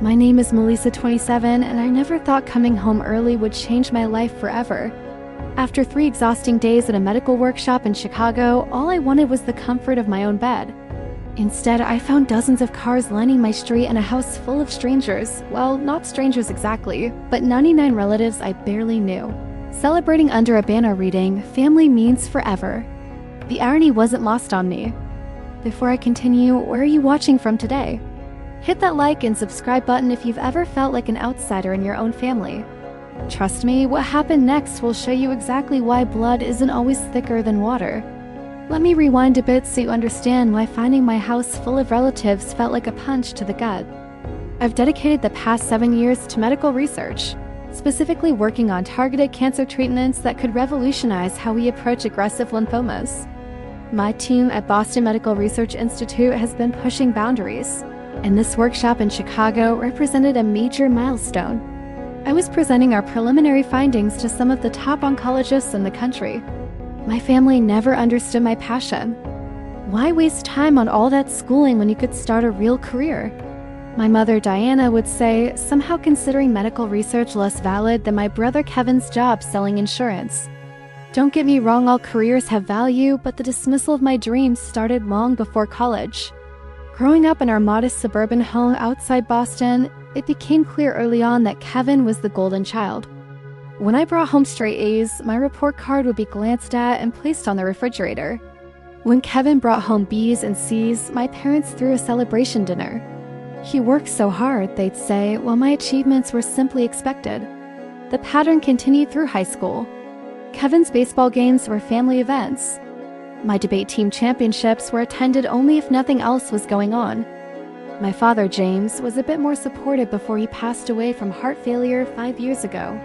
My name is Malisa, 27, and I never thought coming home early would change my life forever. After 3 exhausting days at a medical workshop in Chicago, all I wanted was the comfort of my own bed. Instead, I found dozens of cars lining my street and a house full of strangers. Well, not strangers exactly, but 99 relatives I barely knew. Celebrating under a banner reading, "Family means forever." The irony wasn't lost on me. Before I continue, where are you watching from today? Hit that like and subscribe button if you've ever felt like an outsider in your own family. Trust me, what happened next will show you exactly why blood isn't always thicker than water. Let me rewind a bit so you understand why finding my house full of relatives felt like a punch to the gut. I've dedicated the past 7 years to medical research, specifically working on targeted cancer treatments that could revolutionize how we approach aggressive lymphomas. My team at Boston Medical Research Institute has been pushing boundaries, and this workshop in Chicago represented a major milestone. I was presenting our preliminary findings to some of the top oncologists in the country. My family never understood my passion. Why waste time on all that schooling when you could start a real career? My mother, Diana, would say, somehow considering medical research less valid than my brother Kevin's job selling insurance. Don't get me wrong, all careers have value, but the dismissal of my dreams started long before college. Growing up in our modest suburban home outside Boston, it became clear early on that Kevin was the golden child. When I brought home straight A's, my report card would be glanced at and placed on the refrigerator. When Kevin brought home B's and C's, my parents threw a celebration dinner. "He worked so hard," they'd say, while my achievements were simply expected. The pattern continued through high school. Kevin's baseball games were family events. My debate team championships were attended only if nothing else was going on. My father, James, was a bit more supportive before he passed away from heart failure 5 years ago.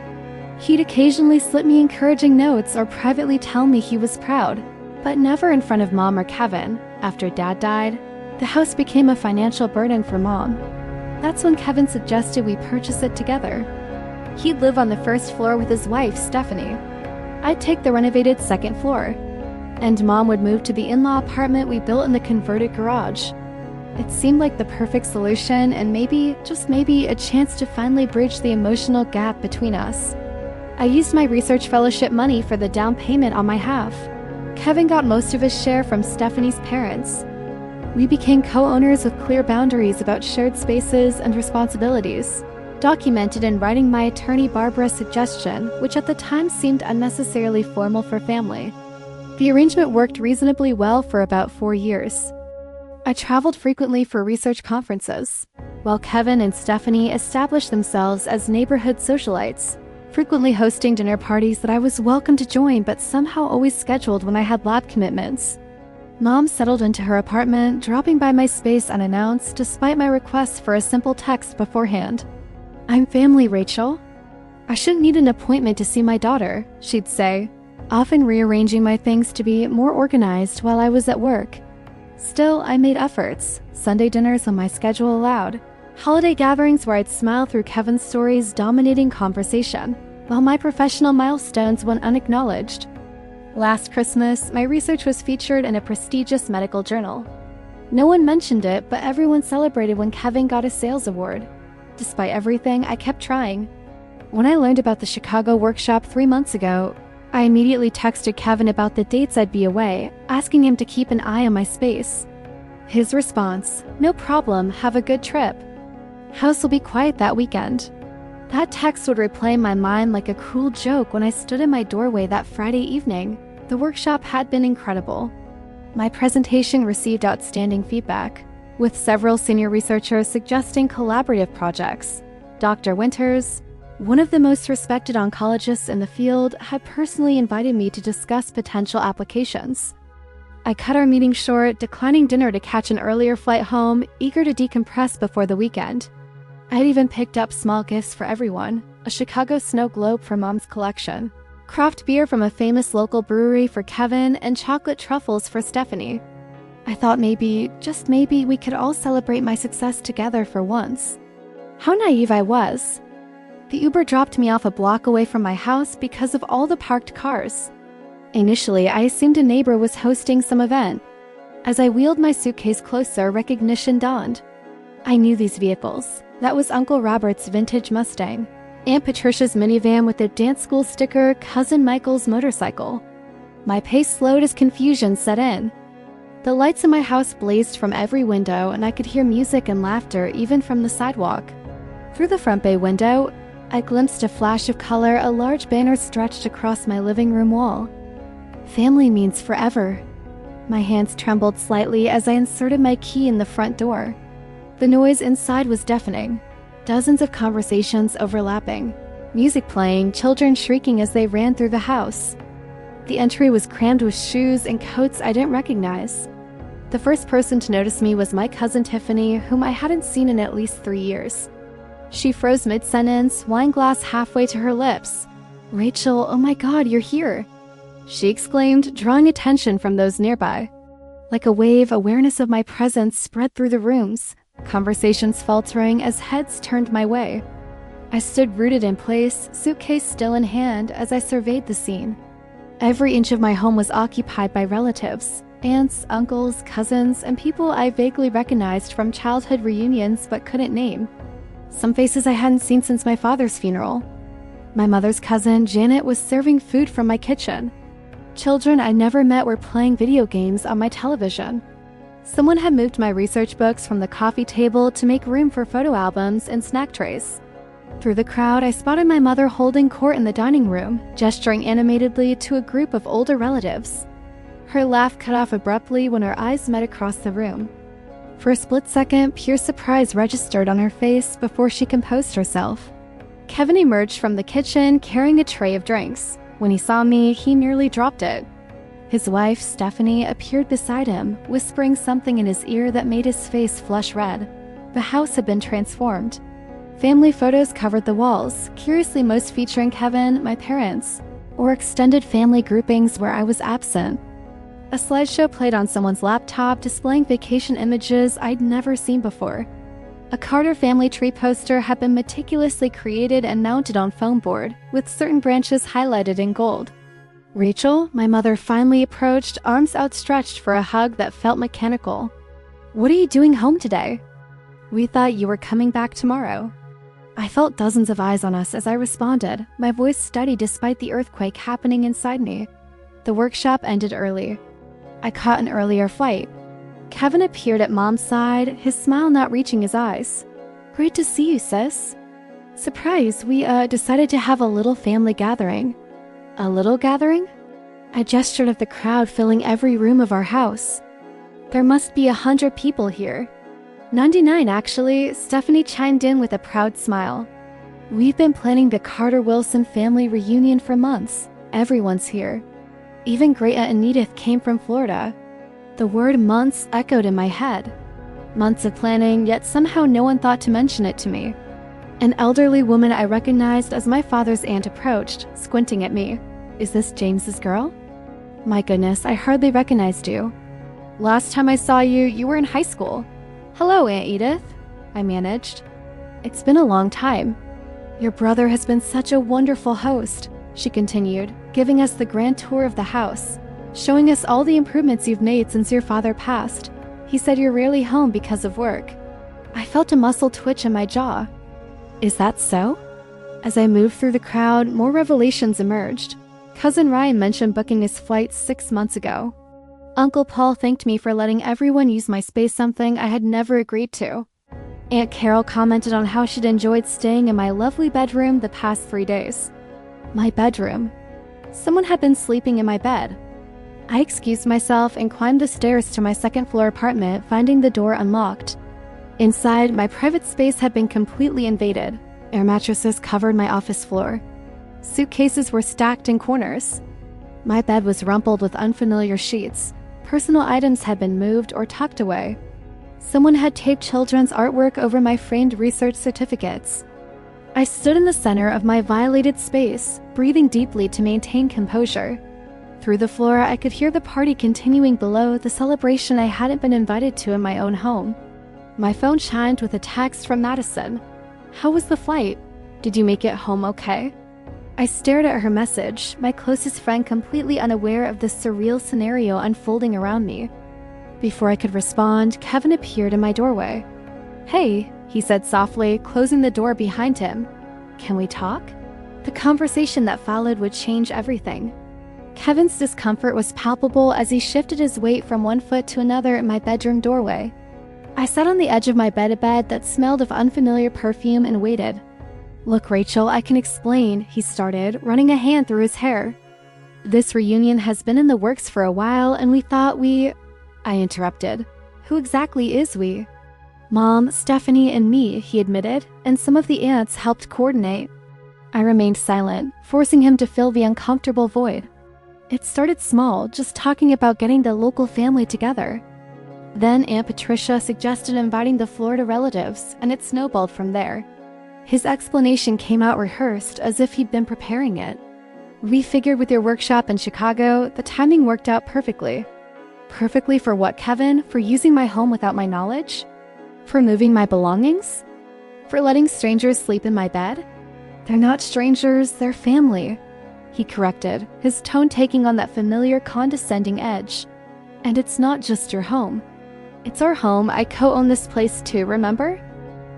He'd occasionally slip me encouraging notes or privately tell me he was proud, but never in front of Mom or Kevin. After Dad died, the house became a financial burden for Mom. That's when Kevin suggested we purchase it together. He'd live on the first floor with his wife, Stephanie. I'd take the renovated second floor, and Mom would move to the in-law apartment we built in the converted garage. It seemed like the perfect solution and maybe, just maybe, a chance to finally bridge the emotional gap between us. I used my research fellowship money for the down payment on my half. Kevin got most of his share from Stephanie's parents. We became co-owners with clear boundaries about shared spaces and responsibilities, documented in writing my attorney Barbara's suggestion, which at the time seemed unnecessarily formal for family. The arrangement worked reasonably well for about 4 years. I traveled frequently for research conferences, while Kevin and Stephanie established themselves as neighborhood socialites, frequently hosting dinner parties that I was welcome to join but somehow always scheduled when I had lab commitments. Mom settled into her apartment, dropping by my space unannounced despite my request for a simple text beforehand. "I'm family, Rachel. I shouldn't need an appointment to see my daughter," she'd say, often rearranging my things to be more organized while I was at work. Still, I made efforts, Sunday dinners when my schedule allowed, holiday gatherings where I'd smile through Kevin's stories dominating conversation, while my professional milestones went unacknowledged. Last Christmas, my research was featured in a prestigious medical journal. No one mentioned it, but everyone celebrated when Kevin got a sales award. Despite everything, I kept trying. When I learned about the Chicago workshop 3 months ago, I immediately texted Kevin about the dates I'd be away, asking him to keep an eye on my space. His response, "No problem, have a good trip. House will be quiet that weekend." That text would replay in my mind like a cruel joke when I stood in my doorway that Friday evening. The workshop had been incredible. My presentation received outstanding feedback, with several senior researchers suggesting collaborative projects. Dr. Winters, one of the most respected oncologists in the field, had personally invited me to discuss potential applications. I cut our meeting short, declining dinner to catch an earlier flight home, eager to decompress before the weekend. I'd even picked up small gifts for everyone, a Chicago snow globe for Mom's collection, craft beer from a famous local brewery for Kevin, and chocolate truffles for Stephanie. I thought maybe, just maybe, we could all celebrate my success together for once. How naive I was. The Uber dropped me off a block away from my house because of all the parked cars. Initially, I assumed a neighbor was hosting some event. As I wheeled my suitcase closer, recognition dawned. I knew these vehicles. That was Uncle Robert's vintage Mustang, Aunt Patricia's minivan with the dance school sticker, Cousin Michael's motorcycle. My pace slowed as confusion set in. The lights in my house blazed from every window, and I could hear music and laughter even from the sidewalk. Through the front bay window, I glimpsed a flash of color. A large banner stretched across my living room wall. Family means forever. My hands trembled slightly as I inserted my key in the front door. The noise inside was deafening. Dozens of conversations overlapping. Music playing, children shrieking as they ran through the house. The entry was crammed with shoes and coats I didn't recognize. The first person to notice me was my cousin Tiffany, whom I hadn't seen in at least 3 years. She froze mid-sentence, wine glass halfway to her lips. "Rachel, oh my God, you're here!" she exclaimed, drawing attention from those nearby. Like a wave, awareness of my presence spread through the rooms, conversations faltering as heads turned my way. I stood rooted in place, suitcase still in hand, as I surveyed the scene. Every inch of my home was occupied by relatives, aunts, uncles, cousins, and people I vaguely recognized from childhood reunions but couldn't name. Some faces I hadn't seen since my father's funeral. My mother's cousin, Janet, was serving food from my kitchen. Children I never met were playing video games on my television. Someone had moved my research books from the coffee table to make room for photo albums and snack trays. Through the crowd, I spotted my mother holding court in the dining room, gesturing animatedly to a group of older relatives. Her laugh cut off abruptly when our eyes met across the room. For a split second, pure surprise registered on her face before she composed herself. Kevin emerged from the kitchen carrying a tray of drinks. When he saw me, he nearly dropped it. His wife, Stephanie, appeared beside him, whispering something in his ear that made his face flush red. The house had been transformed. Family photos covered the walls, curiously most featuring Kevin, my parents, or extended family groupings where I was absent. A slideshow played on someone's laptop, displaying vacation images I'd never seen before. A Carter family tree poster had been meticulously created and mounted on foam board, with certain branches highlighted in gold. "Rachel," my mother finally approached, arms outstretched for a hug that felt mechanical. "What are you doing home today?" "We thought you were coming back tomorrow." I felt dozens of eyes on us as I responded, my voice steady despite the earthquake happening inside me. The workshop ended early. I caught an earlier flight. Kevin appeared at Mom's side, his smile not reaching his eyes. "Great to see you, sis." "Surprise, we decided to have a little family gathering." "A little gathering?" I gestured at the crowd filling every room of our house. "There must be 100 people here." 99, actually, Stephanie chimed in with a proud smile. "We've been planning the Carter-Wilson family reunion for months. Everyone's here. Even Great Aunt Edith came from Florida." The word months echoed in my head. Months of planning, yet somehow no one thought to mention it to me. An elderly woman I recognized as my father's aunt approached, squinting at me. "Is this James's girl?" "My goodness, I hardly recognized you. Last time I saw you, you were in high school." "Hello, Aunt Edith," I managed. "It's been a long time." "Your brother has been such a wonderful host," she continued, giving us the grand tour of the house, showing us all the improvements you've made since your father passed. "He said you're rarely home because of work." I felt a muscle twitch in my jaw. "Is that so?" As I moved through the crowd, more revelations emerged. Cousin Ryan mentioned booking his flight 6 months ago. Uncle Paul thanked me for letting everyone use my space, something I had never agreed to. Aunt Carol commented on how she'd enjoyed staying in my lovely bedroom the past 3 days. My bedroom. Someone had been sleeping in my bed. I excused myself and climbed the stairs to my second-floor apartment, finding the door unlocked. Inside, my private space had been completely invaded. Air mattresses covered my office floor. Suitcases were stacked in corners. My bed was rumpled with unfamiliar sheets. Personal items had been moved or tucked away. Someone had taped children's artwork over my framed research certificates. I stood in the center of my violated space, breathing deeply to maintain composure. Through the floor, I could hear the party continuing below, the celebration I hadn't been invited to in my own home. My phone chimed with a text from Madison. "How was the flight? Did you make it home okay?" I stared at her message, my closest friend completely unaware of the surreal scenario unfolding around me. Before I could respond, Kevin appeared in my doorway. "Hey," he said softly, closing the door behind him. Can we talk? The conversation that followed would change everything. Kevin's discomfort was palpable as he shifted his weight from one foot to another in my bedroom doorway. I sat on the edge of my bed that smelled of unfamiliar perfume and waited. Look, Rachel, I can explain, he started, running a hand through his hair. This reunion has been in the works for a while, and we thought I interrupted. Who exactly is we? Mom, Stephanie, and me, he admitted, and some of the aunts helped coordinate. I remained silent, forcing him to fill the uncomfortable void. It started small, just talking about getting the local family together. Then Aunt Patricia suggested inviting the Florida relatives, and it snowballed from there. His explanation came out rehearsed, as if he'd been preparing it. We figured with your workshop in Chicago, the timing worked out perfectly. Perfectly for what, Kevin? For using my home without my knowledge? For moving my belongings? For letting strangers sleep in my bed? They're not strangers, they're family, he corrected, his tone taking on that familiar condescending edge. And it's not just your home. It's our home. I co-own this place too, remember?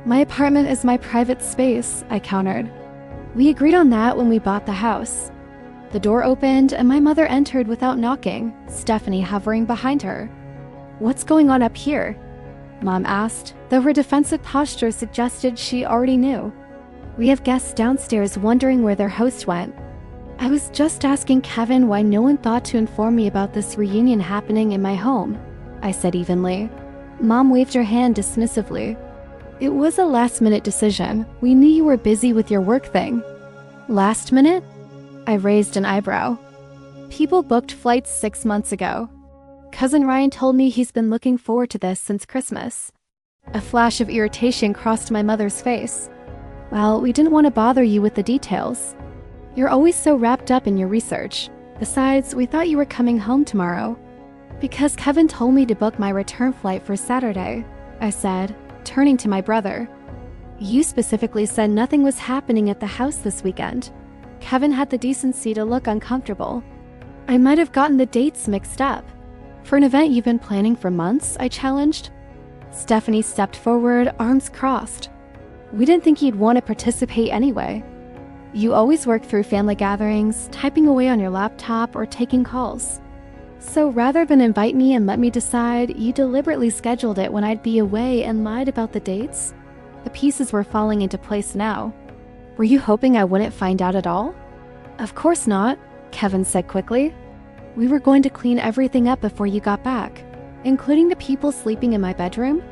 My apartment is my private space, I countered. We agreed on that when we bought the house. The door opened and my mother entered without knocking, Stephanie hovering behind her. What's going on up here? Mom asked, though her defensive posture suggested she already knew. We have guests downstairs wondering where their host went. I was just asking Kevin why no one thought to inform me about this reunion happening in my home, I said evenly. Mom waved her hand dismissively. It was a last-minute decision. We knew you were busy with your work thing. Last minute? I raised an eyebrow. People booked flights 6 months ago. Cousin Ryan told me he's been looking forward to this since Christmas. A flash of irritation crossed my mother's face. Well, we didn't want to bother you with the details. You're always so wrapped up in your research. Besides, we thought you were coming home tomorrow. Because Kevin told me to book my return flight for Saturday, I said, turning to my brother. You specifically said nothing was happening at the house this weekend. Kevin had the decency to look uncomfortable. I might have gotten the dates mixed up. For an event you've been planning for months, I challenged. Stephanie stepped forward, arms crossed. We didn't think you'd want to participate anyway. You always work through family gatherings, typing away on your laptop or taking calls. So rather than invite me and let me decide, you deliberately scheduled it when I'd be away and lied about the dates? The pieces were falling into place now. Were you hoping I wouldn't find out at all? Of course not, Kevin said quickly. We were going to clean everything up before you got back, including the people sleeping in my bedroom,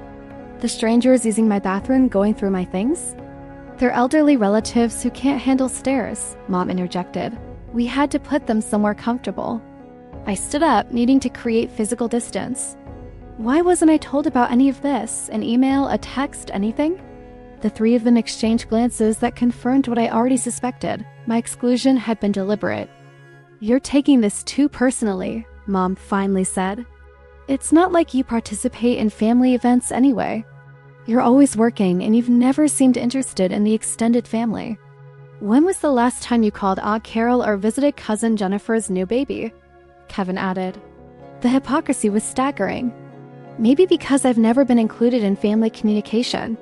the strangers using my bathroom going through my things. They're elderly relatives who can't handle stairs, Mom interjected. We had to put them somewhere comfortable. I stood up, needing to create physical distance. Why wasn't I told about any of this? An email, a text, anything? The three of them exchanged glances that confirmed what I already suspected. My exclusion had been deliberate. You're taking this too personally, Mom finally said. It's not like you participate in family events anyway. You're always working and you've never seemed interested in the extended family. When was the last time you called Aunt Carol or visited Cousin Jennifer's new baby? Kevin added. The hypocrisy was staggering. Maybe because I've never been included in family communication.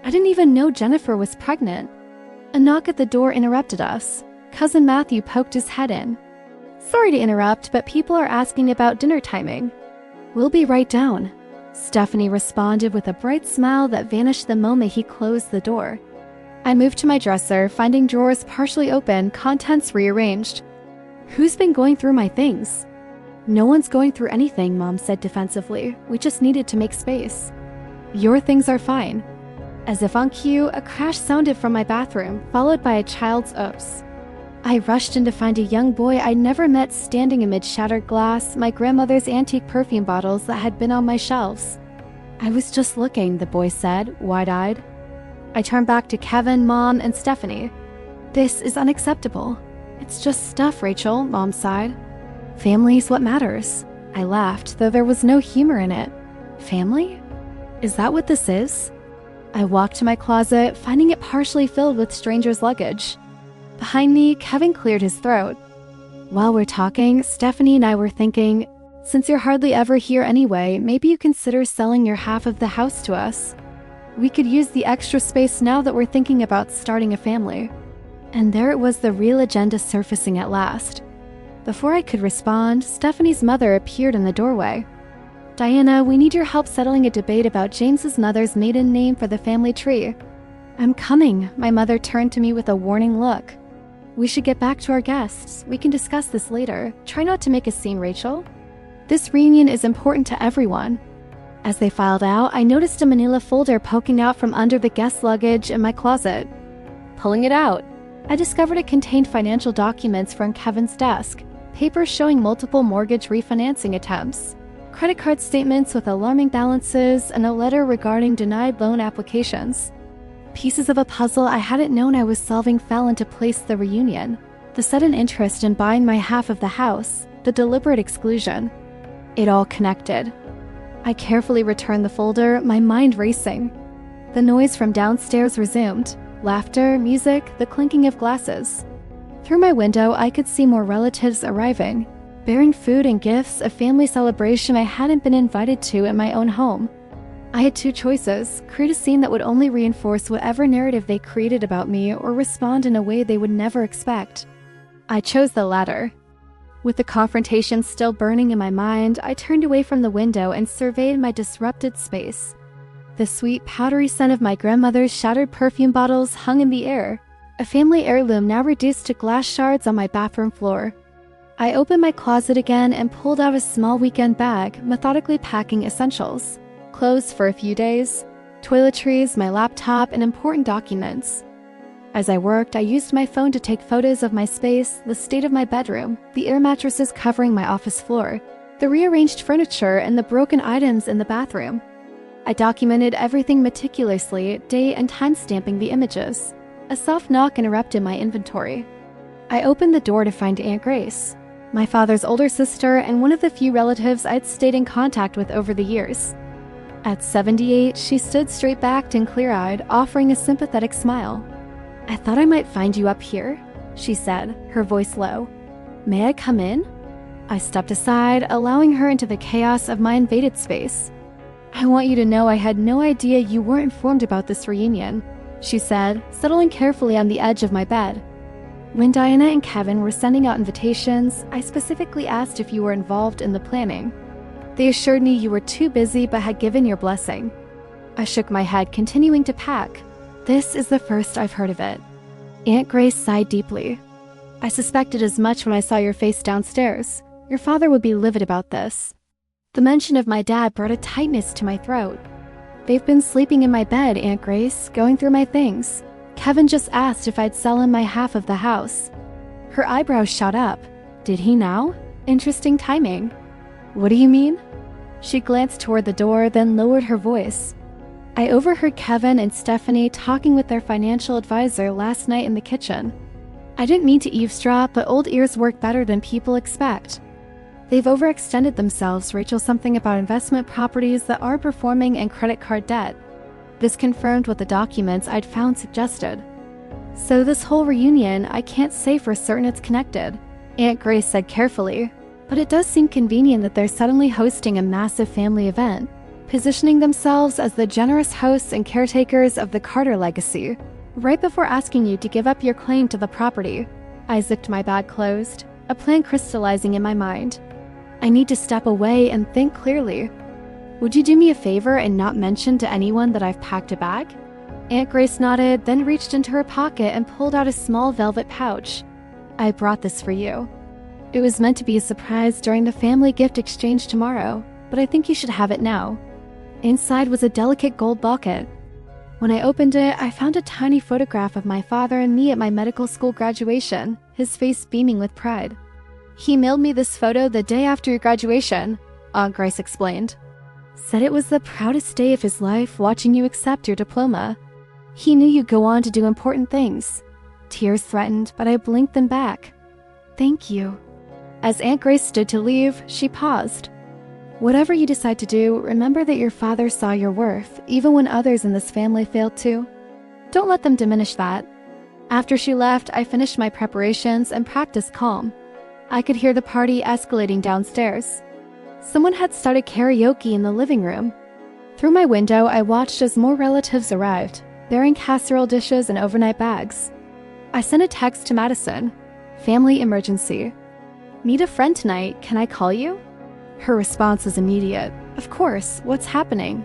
I didn't even know Jennifer was pregnant. A knock at the door interrupted us. Cousin Matthew poked his head in. Sorry to interrupt, but people are asking about dinner timing. We'll be right down, Stephanie responded with a bright smile that vanished the moment he closed the door. I moved to my dresser, finding drawers partially open, contents rearranged. Who's been going through my things? No one's going through anything, Mom said defensively. We just needed to make space. Your things are fine. As if on cue, a crash sounded from my bathroom, followed by a child's oops. I rushed in to find a young boy I'd never met standing amid shattered glass, my grandmother's antique perfume bottles that had been on my shelves. I was just looking, the boy said, wide-eyed. I turned back to Kevin, Mom, and Stephanie. This is unacceptable. It's just stuff, Rachel, Mom sighed. Family's what matters. I laughed, though there was no humor in it. Family? Is that what this is? I walked to my closet, finding it partially filled with strangers' luggage. Behind me, Kevin cleared his throat. While we're talking, Stephanie and I were thinking, since you're hardly ever here anyway, maybe you consider selling your half of the house to us. We could use the extra space now that we're thinking about starting a family. And there it was, the real agenda surfacing at last. Before I could respond, Stephanie's mother appeared in the doorway. "Diana, we need your help settling a debate about James's mother's maiden name for the family tree." "I'm coming," my mother turned to me with a warning look. "We should get back to our guests. We can discuss this later. Try not to make a scene, Rachel. This reunion is important to everyone." As they filed out, I noticed a manila folder poking out from under the guest luggage in my closet. Pulling it out, I discovered it contained financial documents from Kevin's desk, papers showing multiple mortgage refinancing attempts, credit card statements with alarming balances, and a letter regarding denied loan applications. Pieces of a puzzle I hadn't known I was solving fell into place. The reunion, the sudden interest in buying my half of the house, the deliberate exclusion. It all connected. I carefully returned the folder, my mind racing. The noise from downstairs resumed. Laughter, music, the clinking of glasses. Through my window, I could see more relatives arriving, bearing food and gifts, a family celebration I hadn't been invited to in my own home. I had two choices: create a scene that would only reinforce whatever narrative they created about me, or respond in a way they would never expect. I chose the latter. With the confrontation still burning in my mind, I turned away from the window and surveyed my disrupted space. The sweet, powdery scent of my grandmother's shattered perfume bottles hung in the air, a family heirloom now reduced to glass shards on my bathroom floor. I opened my closet again and pulled out a small weekend bag, methodically packing essentials. Clothes for a few days, toiletries, my laptop, and important documents. As I worked, I used my phone to take photos of my space, the state of my bedroom, the air mattresses covering my office floor, the rearranged furniture, and the broken items in the bathroom. I documented everything meticulously, date and time-stamping the images. A soft knock interrupted my inventory. I opened the door to find Aunt Grace, my father's older sister and one of the few relatives I'd stayed in contact with over the years. At 78, she stood straight-backed and clear-eyed, offering a sympathetic smile. "I thought I might find you up here," she said, her voice low. "May I come in?" I stepped aside, allowing her into the chaos of my invaded space. "I want you to know I had no idea you weren't informed about this reunion," she said, settling carefully on the edge of my bed. "When Diana and Kevin were sending out invitations, I specifically asked if you were involved in the planning. They assured me you were too busy but had given your blessing." I shook my head, continuing to pack. "This is the first I've heard of it." Aunt Grace sighed deeply. "I suspected as much when I saw your face downstairs. Your father would be livid about this." The mention of my dad brought a tightness to my throat. "They've been sleeping in my bed, Aunt Grace, going through my things. Kevin just asked if I'd sell him my half of the house." Her eyebrows shot up. "Did he now? Interesting timing." "What do you mean?" She glanced toward the door, then lowered her voice. "I overheard Kevin and Stephanie talking with their financial advisor last night in the kitchen. I didn't mean to eavesdrop, but old ears work better than people expect. They've overextended themselves, Rachel, something about investment properties that aren't performing and credit card debt. This confirmed what the documents I'd found suggested. So this whole reunion, I can't say for certain it's connected," Aunt Grace said carefully. "But it does seem convenient that they're suddenly hosting a massive family event, positioning themselves as the generous hosts and caretakers of the Carter legacy, right before asking you to give up your claim to the property." I zipped my bag closed, a plan crystallizing in my mind. I need to step away and think clearly. "Would you do me a favor and not mention to anyone that I've packed a bag?" Aunt Grace nodded, then reached into her pocket and pulled out a small velvet pouch. "I brought this for you. It was meant to be a surprise during the family gift exchange tomorrow, but I think you should have it now." Inside was a delicate gold locket. When I opened it, I found a tiny photograph of my father and me at my medical school graduation, his face beaming with pride. "He mailed me this photo the day after your graduation," Aunt Grace explained. "Said it was the proudest day of his life watching you accept your diploma. He knew you'd go on to do important things." Tears threatened, but I blinked them back. "Thank you." As Aunt Grace stood to leave, she paused. "Whatever you decide to do, remember that your father saw your worth, even when others in this family failed to. Don't let them diminish that." After she left, I finished my preparations and practiced calm. I could hear the party escalating downstairs. Someone had started karaoke in the living room. Through my window, I watched as more relatives arrived, bearing casserole dishes and overnight bags. I sent a text to Madison. Family emergency. Meet a friend tonight, can I call you? Her response was immediate. Of course, what's happening?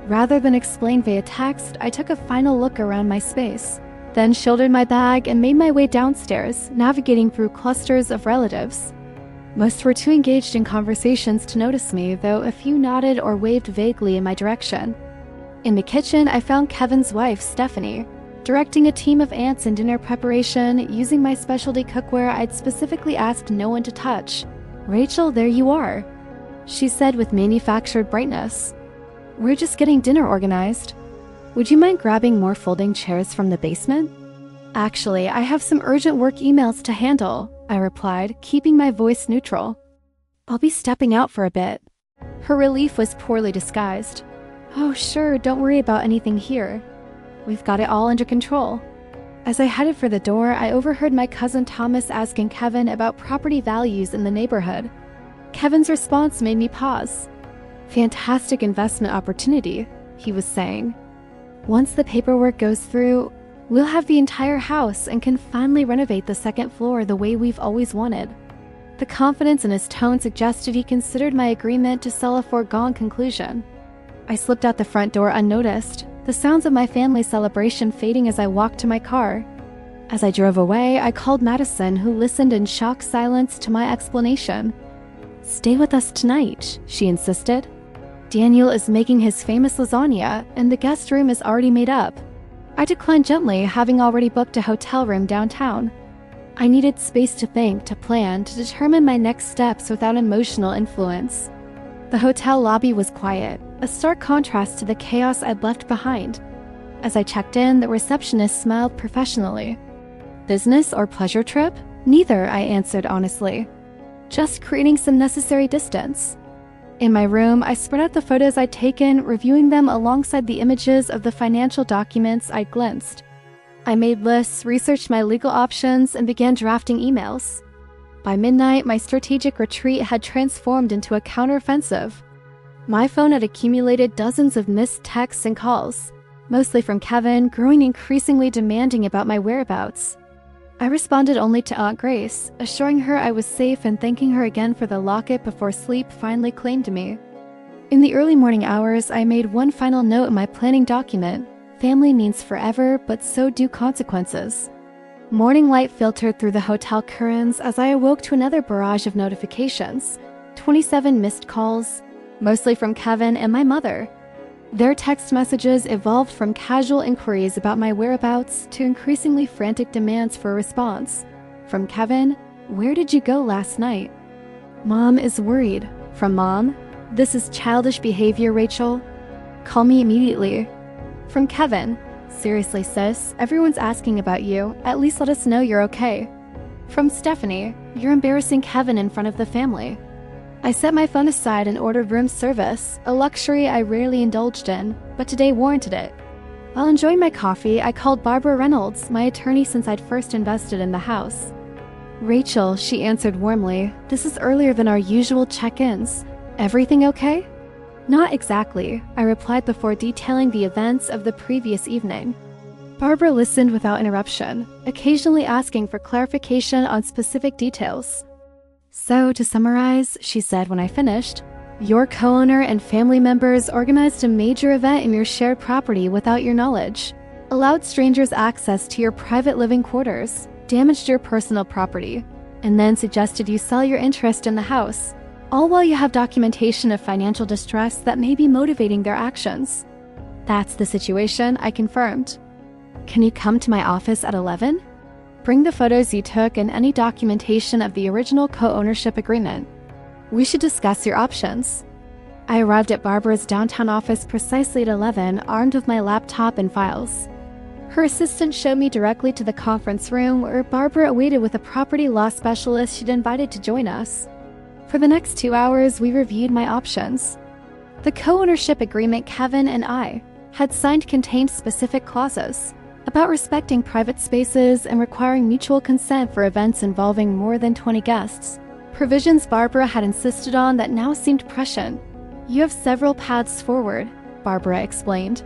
Rather than explain via text, I took a final look around my space, then shouldered my bag and made my way downstairs, navigating through clusters of relatives. Most were too engaged in conversations to notice me, though a few nodded or waved vaguely in my direction. In the kitchen, I found Kevin's wife, Stephanie, directing a team of aunts in dinner preparation, using my specialty cookware I'd specifically asked no one to touch. "Rachel, there you are," she said with manufactured brightness. "We're just getting dinner organized. Would you mind grabbing more folding chairs from the basement?" "Actually, I have some urgent work emails to handle," I replied, keeping my voice neutral. "I'll be stepping out for a bit." Her relief was poorly disguised. "Oh, sure, don't worry about anything here. We've got it all under control." As I headed for the door, I overheard my cousin Thomas asking Kevin about property values in the neighborhood. Kevin's response made me pause. "Fantastic investment opportunity," he was saying. "Once the paperwork goes through, we'll have the entire house and can finally renovate the second floor the way we've always wanted." The confidence in his tone suggested he considered my agreement to sell a foregone conclusion. I slipped out the front door unnoticed, the sounds of my family celebration fading as I walked to my car. As I drove away, I called Madison, who listened in shocked silence to my explanation. "Stay with us tonight," she insisted. "Daniel is making his famous lasagna, and the guest room is already made up." I declined gently, having already booked a hotel room downtown. I needed space to think, to plan, to determine my next steps without emotional influence. The hotel lobby was quiet, a stark contrast to the chaos I'd left behind. As I checked in, the receptionist smiled professionally. "Business or pleasure trip?" "Neither," I answered honestly. "Just creating some necessary distance." In my room, I spread out the photos I'd taken, reviewing them alongside the images of the financial documents I'd glimpsed. I made lists, researched my legal options, and began drafting emails. By midnight, my strategic retreat had transformed into a counteroffensive. My phone had accumulated dozens of missed texts and calls, mostly from Kevin, growing increasingly demanding about my whereabouts. I responded only to Aunt Grace, assuring her I was safe and thanking her again for the locket before sleep finally claimed me. In the early morning hours, I made one final note in my planning document: family means forever, but so do consequences. Morning light filtered through the hotel curtains as I awoke to another barrage of notifications. 27 missed calls, mostly from Kevin and my mother. Their text messages evolved from casual inquiries about my whereabouts to increasingly frantic demands for a response. From Kevin, "Where did you go last night?" "Mom is worried." From Mom, "This is childish behavior, Rachel. Call me immediately." From Kevin, "Seriously, sis, everyone's asking about you. At least let us know you're okay." From Stephanie, "You're embarrassing Kevin in front of the family." I set my phone aside and ordered room service, a luxury I rarely indulged in, but today warranted it. While enjoying my coffee, I called Barbara Reynolds, my attorney since I'd first invested in the house. "Rachel," she answered warmly, "this is earlier than our usual check-ins. Everything okay?" "Not exactly," I replied before detailing the events of the previous evening. Barbara listened without interruption, occasionally asking for clarification on specific details. "So, to summarize," she said when I finished, "your co-owner and family members organized a major event in your shared property without your knowledge, allowed strangers access to your private living quarters, damaged your personal property, and then suggested you sell your interest in the house, all while you have documentation of financial distress that may be motivating their actions." "That's the situation," I confirmed. "Can you come to my office at 11? Bring the photos you took and any documentation of the original co-ownership agreement. We should discuss your options." I arrived at Barbara's downtown office precisely at 11, armed with my laptop and files. Her assistant showed me directly to the conference room where Barbara awaited with a property law specialist she'd invited to join us. For the next 2 hours, we reviewed my options. The co-ownership agreement Kevin and I had signed contained specific clauses about respecting private spaces and requiring mutual consent for events involving more than 20 guests, provisions Barbara had insisted on that now seemed prescient. "You have several paths forward," Barbara explained.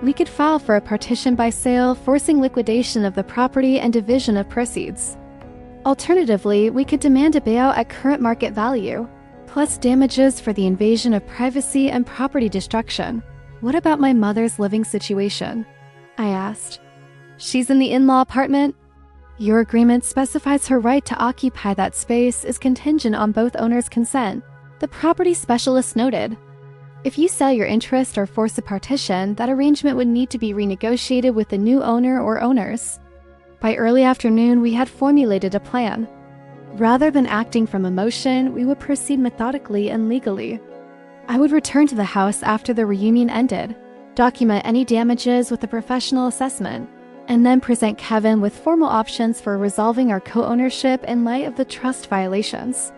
We could file for a partition by sale, forcing liquidation of the property and division of proceeds. Alternatively, we could demand a payout at current market value, plus damages for the invasion of privacy and property destruction. What about my mother's living situation? I asked. She's in the in-law apartment. Your agreement specifies her right to occupy that space is contingent on both owners' consent, the property specialist noted. If you sell your interest or force a partition, that arrangement would need to be renegotiated with the new owner or owners. By early afternoon, we had formulated a plan. Rather than acting from emotion, we would proceed methodically and legally. I would return to the house after the reunion ended, document any damages with a professional assessment, and then present Kevin with formal options for resolving our co-ownership in light of the trust violations.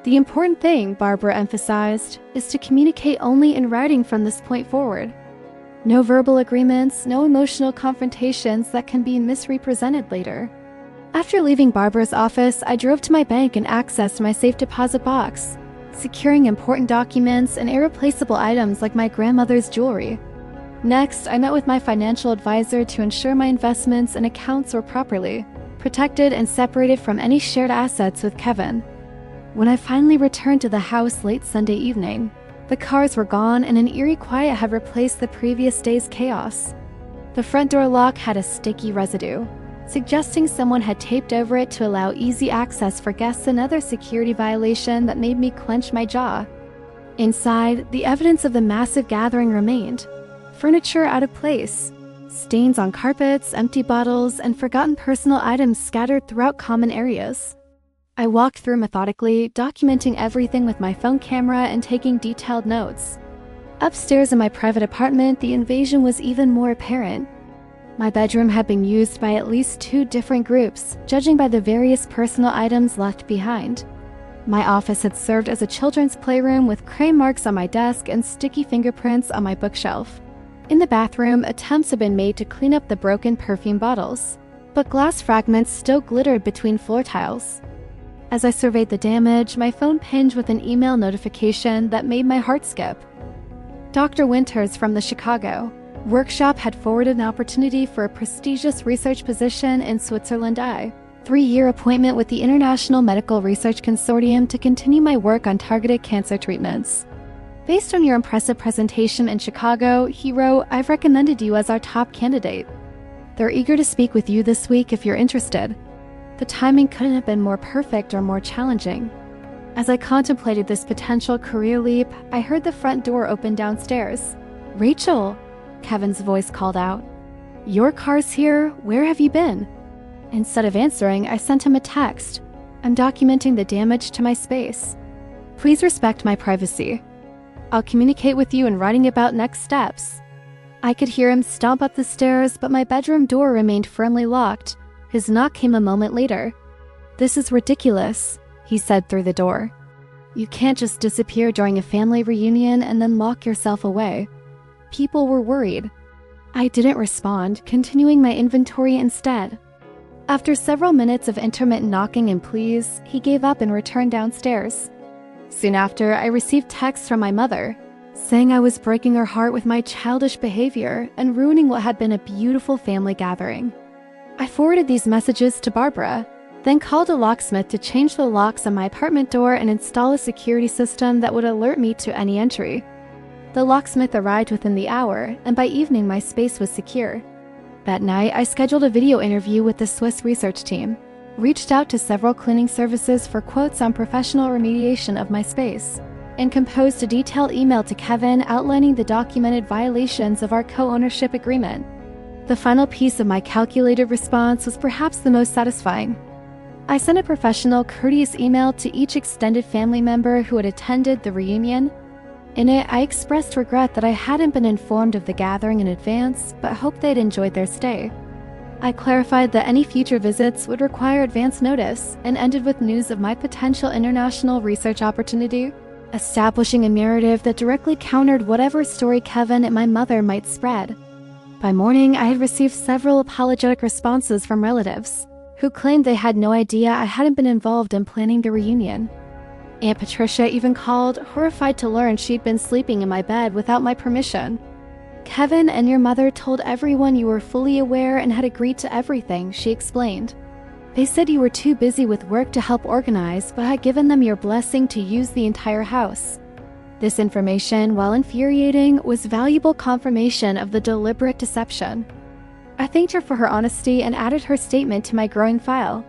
The important thing, Barbara emphasized, is to communicate only in writing from this point forward. No verbal agreements, no emotional confrontations that can be misrepresented later. After leaving Barbara's office, I drove to my bank and accessed my safe deposit box, securing important documents and irreplaceable items like my grandmother's jewelry. Next, I met with my financial advisor to ensure my investments and accounts were properly protected and separated from any shared assets with Kevin. When I finally returned to the house late Sunday evening, the cars were gone and an eerie quiet had replaced the previous day's chaos. The front door lock had a sticky residue, suggesting someone had taped over it to allow easy access for guests, another security violation that made me clench my jaw. Inside, the evidence of the massive gathering remained. Furniture out of place, stains on carpets, empty bottles, and forgotten personal items scattered throughout common areas. I walked through methodically, documenting everything with my phone camera and taking detailed notes. Upstairs in my private apartment, the invasion was even more apparent. My bedroom had been used by at least 2 different groups, judging by the various personal items left behind. My office had served as a children's playroom with crayon marks on my desk and sticky fingerprints on my bookshelf. In the bathroom, attempts had been made to clean up the broken perfume bottles, but glass fragments still glittered between floor tiles. As I surveyed the damage, my phone pinged with an email notification that made my heart skip. Dr. Winters from the Chicago workshop had forwarded an opportunity for a prestigious research position in Switzerland. 3-year appointment with the International Medical Research Consortium to continue my work on targeted cancer treatments. Based on your impressive presentation in Chicago, he wrote, I've recommended you as our top candidate. They're eager to speak with you this week if you're interested. The timing couldn't have been more perfect or more challenging. As I contemplated this potential career leap, I heard the front door open downstairs. Rachel, Kevin's voice called out. Your car's here. Where have you been? Instead of answering, I sent him a text. I'm documenting the damage to my space. Please respect my privacy. I'll communicate with you in writing about next steps. I could hear him stomp up the stairs, but my bedroom door remained firmly locked. His knock came a moment later. This is ridiculous, he said through the door. You can't just disappear during a family reunion and then lock yourself away. People were worried. I didn't respond, continuing my inventory instead. After several minutes of intermittent knocking and pleas, he gave up and returned downstairs. Soon after, I received texts from my mother, saying I was breaking her heart with my childish behavior and ruining what had been a beautiful family gathering. I forwarded these messages to Barbara, then called a locksmith to change the locks on my apartment door and install a security system that would alert me to any entry. The locksmith arrived within the hour, and by evening my space was secure. That night, I scheduled a video interview with the Swiss research team, reached out to several cleaning services for quotes on professional remediation of my space, and composed a detailed email to Kevin outlining the documented violations of our co-ownership agreement. The final piece of my calculated response was perhaps the most satisfying. I sent a professional, courteous email to each extended family member who had attended the reunion. In it, I expressed regret that I hadn't been informed of the gathering in advance, but hoped they'd enjoyed their stay. I clarified that any future visits would require advance notice and ended with news of my potential international research opportunity, establishing a narrative that directly countered whatever story Kevin and my mother might spread. By morning, I had received several apologetic responses from relatives, who claimed they had no idea I hadn't been involved in planning the reunion. Aunt Patricia even called, horrified to learn she'd been sleeping in my bed without my permission. Kevin and your mother told everyone you were fully aware and had agreed to everything, she explained. They said you were too busy with work to help organize, but had given them your blessing to use the entire house. This information, while infuriating, was valuable confirmation of the deliberate deception. I thanked her for her honesty and added her statement to my growing file.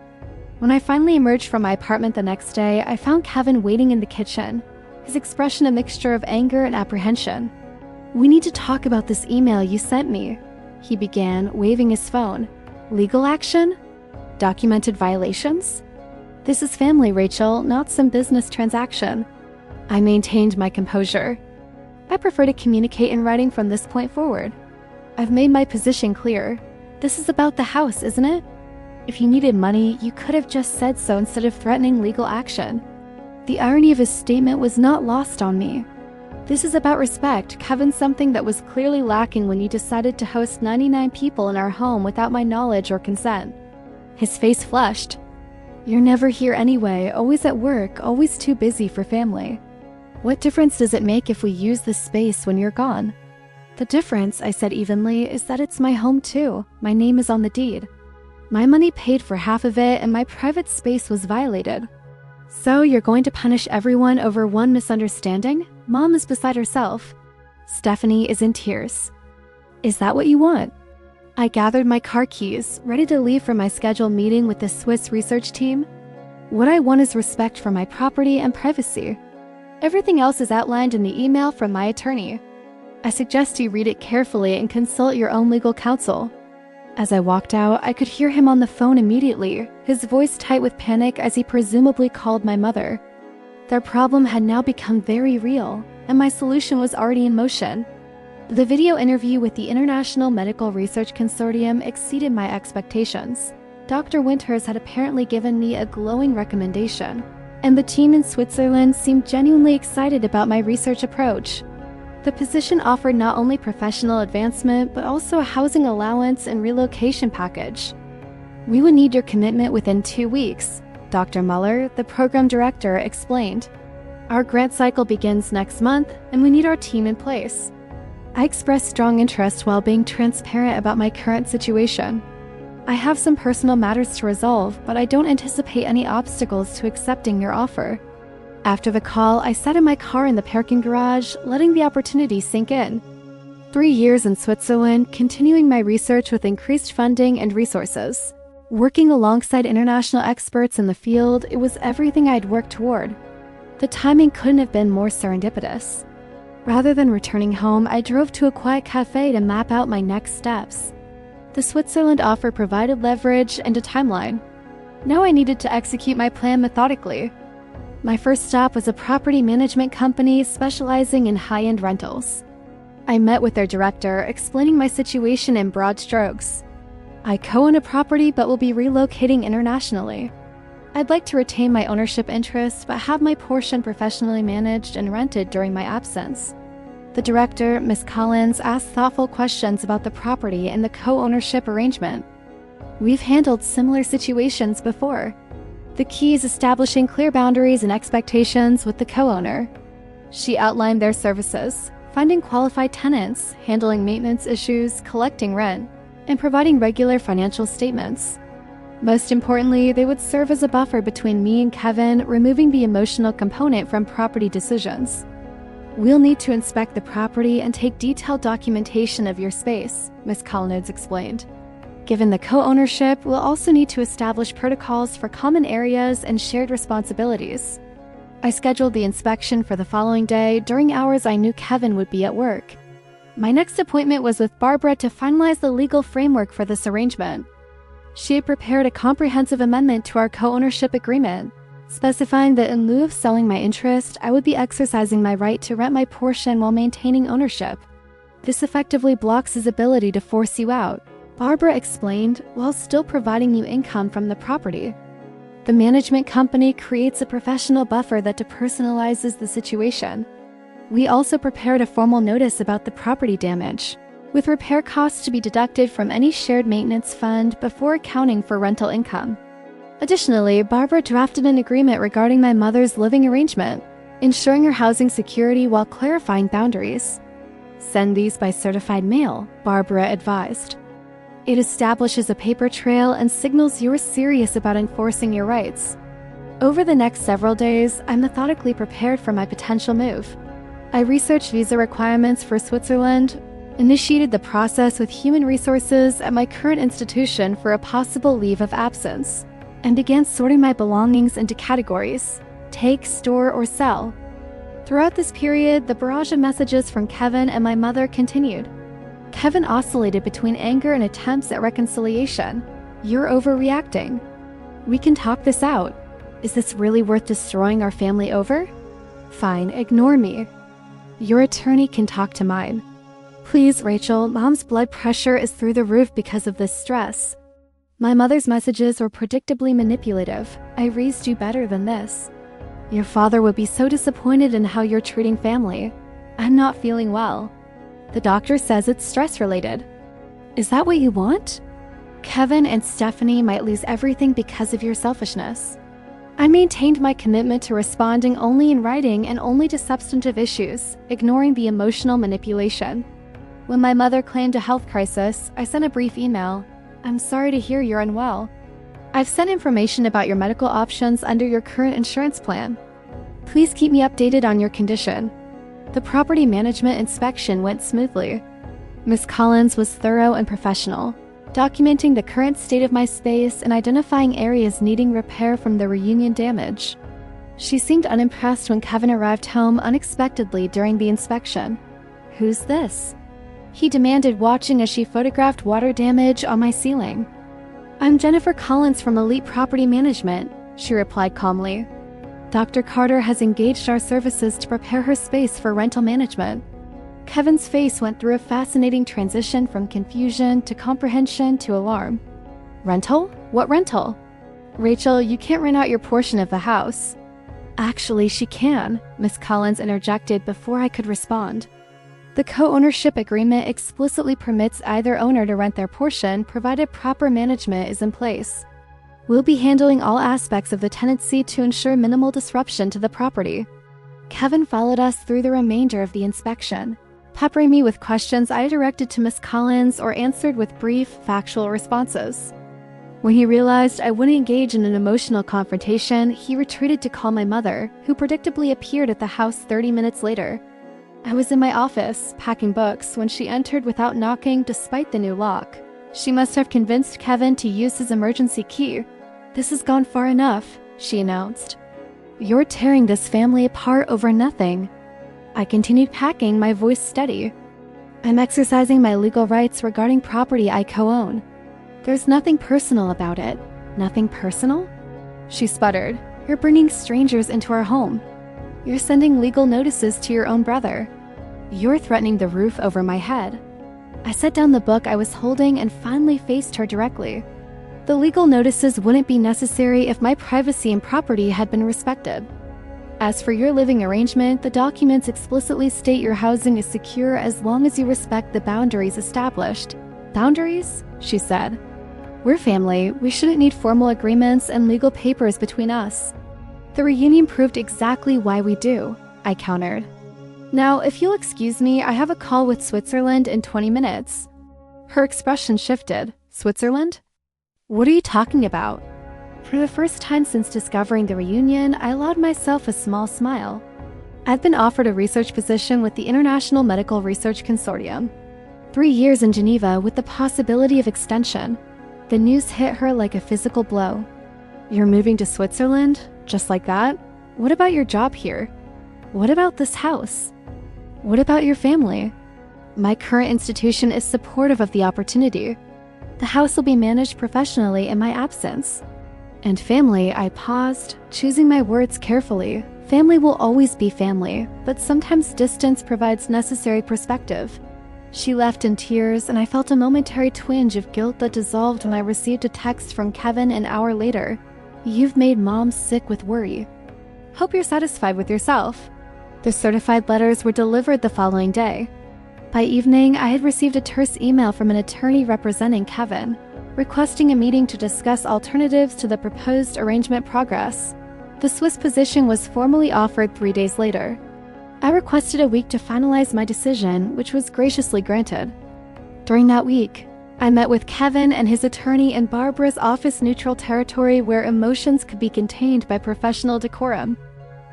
When I finally emerged from my apartment the next day, I found Kevin waiting in the kitchen, his expression a mixture of anger and apprehension. "We need to talk about this email you sent me," he began, waving his phone. "Legal action? Documented violations? This is family, Rachel, not some business transaction." I maintained my composure. "I prefer to communicate in writing from this point forward. I've made my position clear. This is about the house, isn't it? If you needed money, you could have just said so instead of threatening legal action." The irony of his statement was not lost on me. This is about respect, Kevin, something that was clearly lacking when you decided to host 99 people in our home without my knowledge or consent. His face flushed. "You're never here anyway, always at work, always too busy for family. What difference does it make if we use this space when you're gone?" "The difference," I said evenly, "is that it's my home too. My name is on the deed. My money paid for half of it and my private space was violated." "So you're going to punish everyone over one misunderstanding?" Mom is beside herself. Stephanie is in tears. "Is that what you want?" I gathered my car keys, ready to leave for my scheduled meeting with the Swiss research team. What I want is respect for my property and privacy. Everything else is outlined in the email from my attorney. I suggest you read it carefully and consult your own legal counsel. As I walked out, I could hear him on the phone immediately, his voice tight with panic as he presumably called my mother. Their problem had now become very real, and my solution was already in motion. The video interview with the International Medical Research Consortium exceeded my expectations. Dr. Winters had apparently given me a glowing recommendation, and the team in Switzerland seemed genuinely excited about my research approach. The position offered not only professional advancement, but also a housing allowance and relocation package. "We would need your commitment within 2 weeks," Dr. Muller, the program director, explained. "Our grant cycle begins next month, and we need our team in place." I expressed strong interest while being transparent about my current situation. "I have some personal matters to resolve, but I don't anticipate any obstacles to accepting your offer." After the call, I sat in my car in the parking garage, letting the opportunity sink in. 3 years in Switzerland, continuing my research with increased funding and resources. Working alongside international experts in the field, it was everything I'd worked toward. The timing couldn't have been more serendipitous. Rather than returning home, I drove to a quiet cafe to map out my next steps. The Switzerland offer provided leverage and a timeline. Now I needed to execute my plan methodically. My first stop was a property management company specializing in high-end rentals. I met with their director, explaining my situation in broad strokes. I co-own a property but will be relocating internationally. I'd like to retain my ownership interests but have my portion professionally managed and rented during my absence. The director, Ms. Collins, asked thoughtful questions about the property and the co-ownership arrangement. "We've handled similar situations before. The key is establishing clear boundaries and expectations with the co-owner." She outlined their services: finding qualified tenants, handling maintenance issues, collecting rent, and providing regular financial statements. Most importantly, they would serve as a buffer between me and Kevin, removing the emotional component from property decisions. "We'll need to inspect the property and take detailed documentation of your space," Ms. Collins explained. "Given the co-ownership, we'll also need to establish protocols for common areas and shared responsibilities." I scheduled the inspection for the following day during hours I knew Kevin would be at work. My next appointment was with Barbara to finalize the legal framework for this arrangement. She had prepared a comprehensive amendment to our co-ownership agreement, specifying that in lieu of selling my interest, I would be exercising my right to rent my portion while maintaining ownership. "This effectively blocks his ability to force you out," Barbara explained, "while still providing you income from the property. The management company creates a professional buffer that depersonalizes the situation." We also prepared a formal notice about the property damage, with repair costs to be deducted from any shared maintenance fund before accounting for rental income. Additionally, Barbara drafted an agreement regarding my mother's living arrangement, ensuring her housing security while clarifying boundaries. Send these by certified mail, Barbara advised. It establishes a paper trail and signals you're serious about enforcing your rights. Over the next several days, I methodically prepared for my potential move. I researched visa requirements for Switzerland, initiated the process with human resources at my current institution for a possible leave of absence, and began sorting my belongings into categories: take, store, or sell. Throughout this period, the barrage of messages from Kevin and my mother continued. Kevin oscillated between anger and attempts at reconciliation. You're overreacting. We can talk this out. Is this really worth destroying our family over? Fine, ignore me. Your attorney can talk to mine. Please, Rachel, Mom's blood pressure is through the roof because of this stress. My mother's messages were predictably manipulative. I raised you better than this. Your father would be so disappointed in how you're treating family. I'm not feeling well. The doctor says it's stress-related. Is that what you want? Kevin and Stephanie might lose everything because of your selfishness. I maintained my commitment to responding only in writing and only to substantive issues, ignoring the emotional manipulation. When my mother claimed a health crisis, I sent a brief email. I'm sorry to hear you're unwell. I've sent information about your medical options under your current insurance plan. Please keep me updated on your condition. The property management inspection went smoothly. Ms. Collins was thorough and professional, documenting the current state of my space and identifying areas needing repair from the reunion damage. She seemed unimpressed when Kevin arrived home unexpectedly during the inspection. Who's this? He demanded, watching as she photographed water damage on my ceiling. I'm Jennifer Collins from Elite Property Management, she replied calmly. Dr. Carter has engaged our services to prepare her space for rental management. Kevin's face went through a fascinating transition from confusion to comprehension to alarm. Rental? What rental? Rachel, you can't rent out your portion of the house. Actually, she can, Miss Collins interjected before I could respond. The co-ownership agreement explicitly permits either owner to rent their portion, provided proper management is in place. We'll be handling all aspects of the tenancy to ensure minimal disruption to the property. Kevin followed us through the remainder of the inspection, peppering me with questions I directed to Miss Collins or answered with brief, factual responses. When he realized I wouldn't engage in an emotional confrontation, he retreated to call my mother, who predictably appeared at the house 30 minutes later. I was in my office, packing books, when she entered without knocking despite the new lock. She must have convinced Kevin to use his emergency key. This has gone far enough, she announced. You're tearing this family apart over nothing. I continued packing, my voice steady. I'm exercising my legal rights regarding property I co-own. There's nothing personal about it. Nothing personal? She sputtered. You're bringing strangers into our home. You're sending legal notices to your own brother. You're threatening the roof over my head. I set down the book I was holding and finally faced her directly. The legal notices wouldn't be necessary if my privacy and property had been respected. As for your living arrangement, the documents explicitly state your housing is secure as long as you respect the boundaries established. Boundaries? She said. We're family. We shouldn't need formal agreements and legal papers between us. The reunion proved exactly why we do, I countered. Now, if you'll excuse me, I have a call with Switzerland in 20 minutes. Her expression shifted. Switzerland? What are you talking about? For the first time since discovering the reunion, I allowed myself a small smile. I've been offered a research position with the International Medical Research Consortium. 3 years in Geneva with the possibility of extension. The news hit her like a physical blow. You're moving to Switzerland? Just like that? What about your job here? What about this house? What about your family? My current institution is supportive of the opportunity. The house will be managed professionally in my absence. And family, I paused, choosing my words carefully. Family will always be family, but sometimes distance provides necessary perspective. She left in tears, and I felt a momentary twinge of guilt that dissolved when I received a text from Kevin an hour later. You've made Mom sick with worry. Hope you're satisfied with yourself. The certified letters were delivered the following day. By evening, I had received a terse email from an attorney representing Kevin, requesting a meeting to discuss alternatives to the proposed arrangement progress. The Swiss position was formally offered 3 days later. I requested a week to finalize my decision, which was graciously granted. During that week, I met with Kevin and his attorney in Barbara's office-neutral territory where emotions could be contained by professional decorum.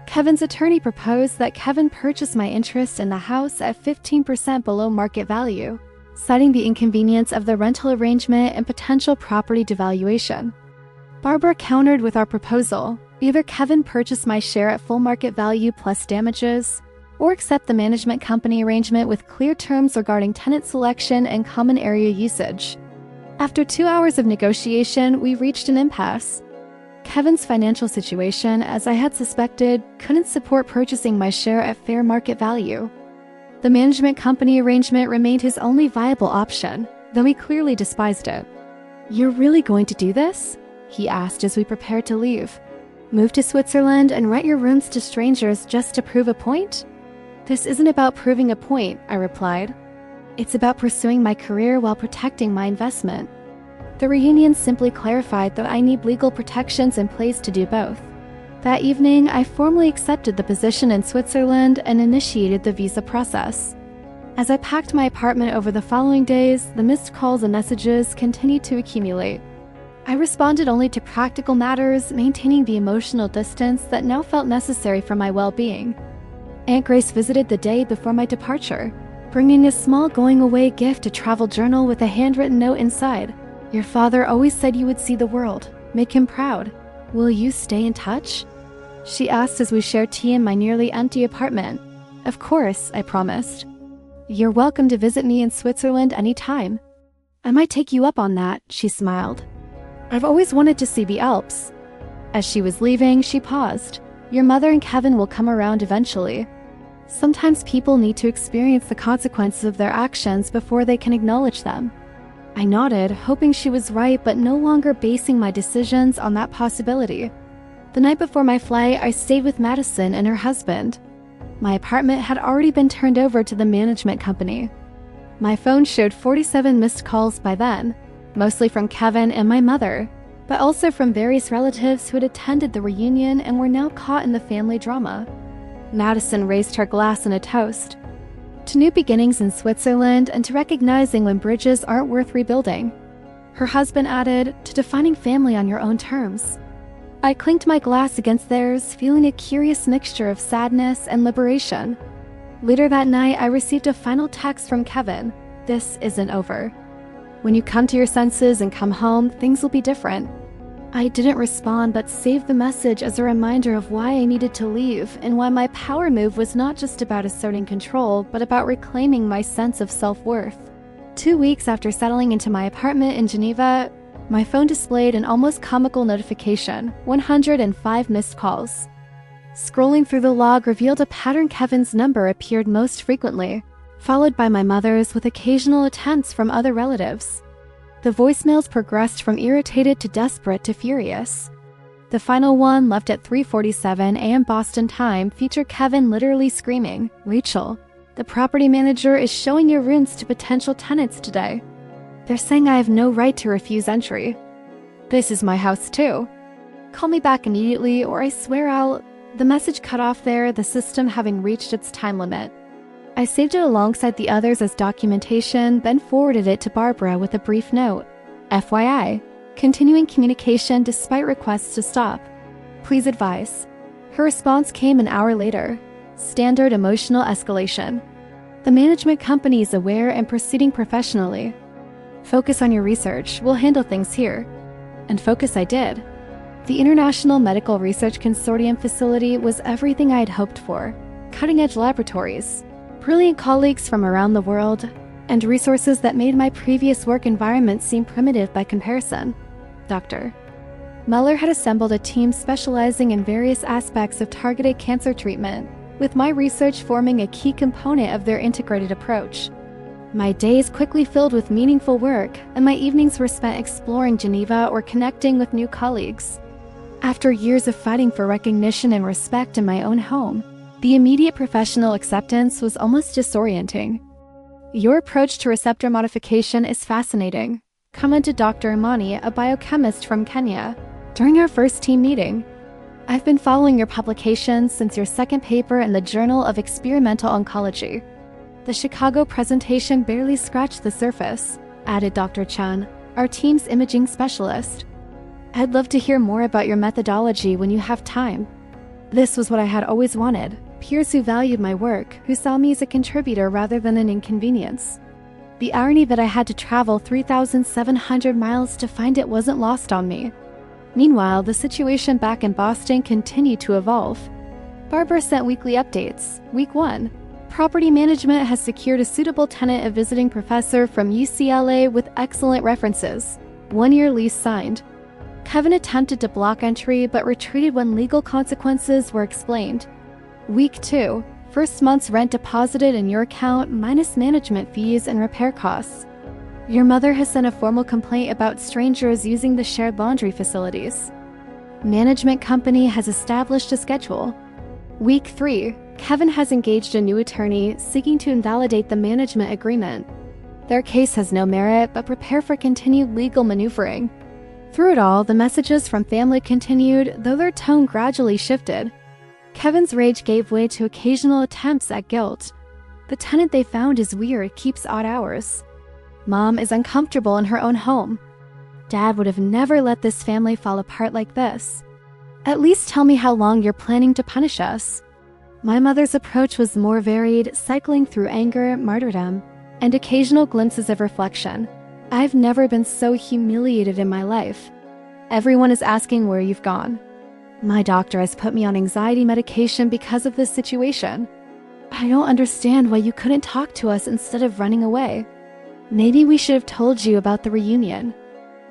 Kevin's attorney proposed that Kevin purchase my interest in the house at 15% below market value, citing the inconvenience of the rental arrangement and potential property devaluation. Barbara countered with our proposal: either Kevin purchase my share at full market value plus damages, or accept the management company arrangement with clear terms regarding tenant selection and common area usage. After 2 hours of negotiation, we reached an impasse. Kevin's financial situation, as I had suspected, couldn't support purchasing my share at fair market value. The management company arrangement remained his only viable option, though he clearly despised it. "You're really going to do this?" he asked as we prepared to leave. "Move to Switzerland and rent your rooms to strangers just to prove a point?" "This isn't about proving a point," I replied. "It's about pursuing my career while protecting my investment." The reunion simply clarified that I need legal protections in place to do both. That evening, I formally accepted the position in Switzerland and initiated the visa process. As I packed my apartment over the following days, the missed calls and messages continued to accumulate. I responded only to practical matters, maintaining the emotional distance that now felt necessary for my well-being. Aunt Grace visited the day before my departure, bringing a small going-away gift, a travel journal with a handwritten note inside. "Your father always said you would see the world. Make him proud. Will you stay in touch?" she asked as we shared tea in my nearly empty apartment. "Of course," I promised. "You're welcome to visit me in Switzerland anytime." "I might take you up on that," she smiled. "I've always wanted to see the Alps." As she was leaving, she paused. "Your mother and Kevin will come around eventually. Sometimes people need to experience the consequences of their actions before they can acknowledge them." I nodded, hoping she was right, but no longer basing my decisions on that possibility. The night before my flight, I stayed with Madison and her husband. My apartment had already been turned over to the management company. My phone showed 47 missed calls by then, mostly from Kevin and my mother, but also from various relatives who had attended the reunion and were now caught in the family drama. Madison raised her glass in a toast to new beginnings in Switzerland and to recognizing when bridges aren't worth rebuilding. Her husband added, to defining family on your own terms. I clinked my glass against theirs, feeling a curious mixture of sadness and liberation. Later that night, I received a final text from Kevin. "This isn't over. When you come to your senses and come home, things will be different." I didn't respond, but saved the message as a reminder of why I needed to leave and why my power move was not just about asserting control, but about reclaiming my sense of self-worth. 2 weeks after settling into my apartment in Geneva, my phone displayed an almost comical notification: 105 missed calls. Scrolling through the log revealed a pattern. Kevin's number appeared most frequently, followed by my mother's with occasional attempts from other relatives. The voicemails progressed from irritated to desperate to furious. The final one, left at 3:47 a.m. Boston time, featured Kevin literally screaming, "Rachel, the property manager is showing your rooms to potential tenants today. They're saying I have no right to refuse entry. This is my house too. Call me back immediately or I swear I'll..." The message cut off there, the system having reached its time limit. I saved it alongside the others as documentation, then forwarded it to Barbara with a brief note. FYI, continuing communication despite requests to stop. Please advise. Her response came an hour later. Standard emotional escalation. The management company is aware and proceeding professionally. Focus on your research. We'll handle things here. And focus I did. The International Medical Research Consortium facility was everything I had hoped for. Cutting-edge laboratories, brilliant colleagues from around the world, and resources that made my previous work environment seem primitive by comparison. Dr. Muller had assembled a team specializing in various aspects of targeted cancer treatment, with my research forming a key component of their integrated approach. My days quickly filled with meaningful work, and my evenings were spent exploring Geneva or connecting with new colleagues. After years of fighting for recognition and respect in my own home, the immediate professional acceptance was almost disorienting. Your approach to receptor modification is fascinating, commented Dr. Imani, a biochemist from Kenya, during our first team meeting. I've been following your publications since your second paper in the Journal of Experimental Oncology. The Chicago presentation barely scratched the surface, added Dr. Chen, our team's imaging specialist. I'd love to hear more about your methodology when you have time. This was what I had always wanted, peers who valued my work, who saw me as a contributor rather than an inconvenience. The irony that I had to travel 3,700 miles to find it wasn't lost on me. Meanwhile, the situation back in Boston continued to evolve. Barbara sent weekly updates. Week 1. Property management has secured a suitable tenant, a visiting professor from UCLA with excellent references. 1-year lease signed. Kevin attempted to block entry but retreated when legal consequences were explained. Week 2. First month's rent deposited in your account minus management fees and repair costs. Your mother has sent a formal complaint about strangers using the shared laundry facilities. Management company has established a schedule. Week 3. Kevin has engaged a new attorney seeking to invalidate the management agreement. Their case has no merit, but prepare for continued legal maneuvering. Through it all, the messages from family continued, though their tone gradually shifted. Kevin's rage gave way to occasional attempts at guilt. The tenant they found is weird, keeps odd hours. Mom is uncomfortable in her own home. Dad would have never let this family fall apart like this. At least tell me how long you're planning to punish us. My mother's approach was more varied, cycling through anger, martyrdom, and occasional glimpses of reflection. I've never been so humiliated in my life. Everyone is asking where you've gone. My doctor has put me on anxiety medication because of this situation. I don't understand why you couldn't talk to us instead of running away. Maybe we should have told you about the reunion.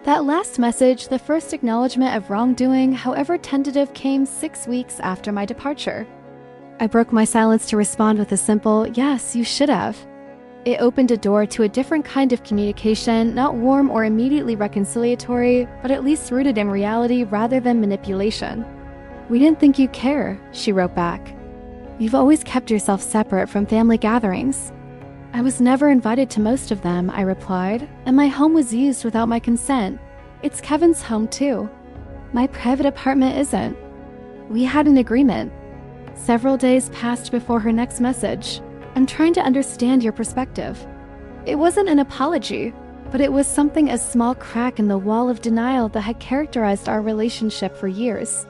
That last message, the first acknowledgement of wrongdoing, however tentative, came 6 weeks after my departure. I broke my silence to respond with a simple, yes, you should have. It opened a door to a different kind of communication, not warm or immediately reconciliatory, but at least rooted in reality rather than manipulation. We didn't think you care, she wrote back. You've always kept yourself separate from family gatherings. I was never invited to most of them, I replied, and my home was used without my consent. It's Kevin's home too. My private apartment isn't. We had an agreement. Several days passed before her next message. I'm trying to understand your perspective. It wasn't an apology, but it was something a small crack in the wall of denial that had characterized our relationship for years.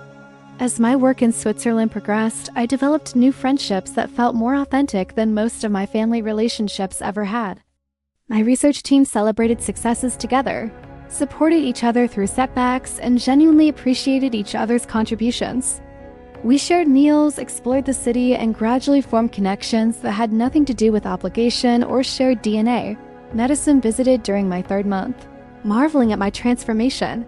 As my work in Switzerland progressed, I developed new friendships that felt more authentic than most of my family relationships ever had. My research team celebrated successes together, supported each other through setbacks, and genuinely appreciated each other's contributions. We shared meals, explored the city, and gradually formed connections that had nothing to do with obligation or shared DNA. Medicine visited during my 3rd month, marveling at my transformation.